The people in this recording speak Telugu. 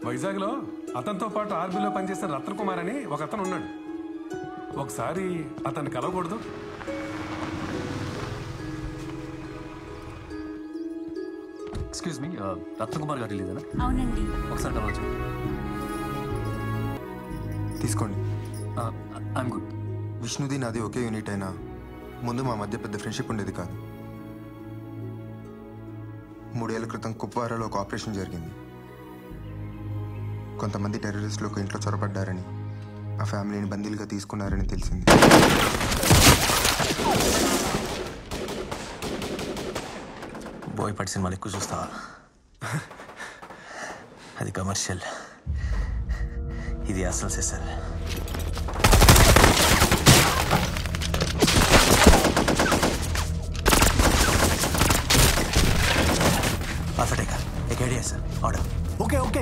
వైజాగ్లో అతనితో పాటు ఆర్మీలో పనిచేసే రత్న కుమార్ అని ఒక అతను ఉన్నాడు. ఒకసారి అతన్ని కలవకూడదు? ఎక్స్క్యూజ్ మీ, రత్నకుమార్ గారు లేదనా? అవునండి. ఒకసారి కలవచ్చు. తీసుకోండి. I'm good. విష్ణుది నాది ఒకే యూనిట్ అయినా ముందు మా మధ్య పెద్ద ఫ్రెండ్షిప్ ఉండేది కాదు. 3 ఏళ్ల క్రితం కుప్వారాలో ఒక ఆపరేషన్ జరిగింది. కొంతమంది టెర్రరిస్టులు ఒక ఇంట్లో చొరబడ్డారని, ఆ ఫ్యామిలీని బందీలుగా తీసుకున్నారని తెలిసింది. బోయపాటి సినిమాలు ఎక్కువ చూస్తావా? అది కమర్షియల్, ఇది అసలు సెసల్. Alpha Take, एक idea sir, order. Okay okay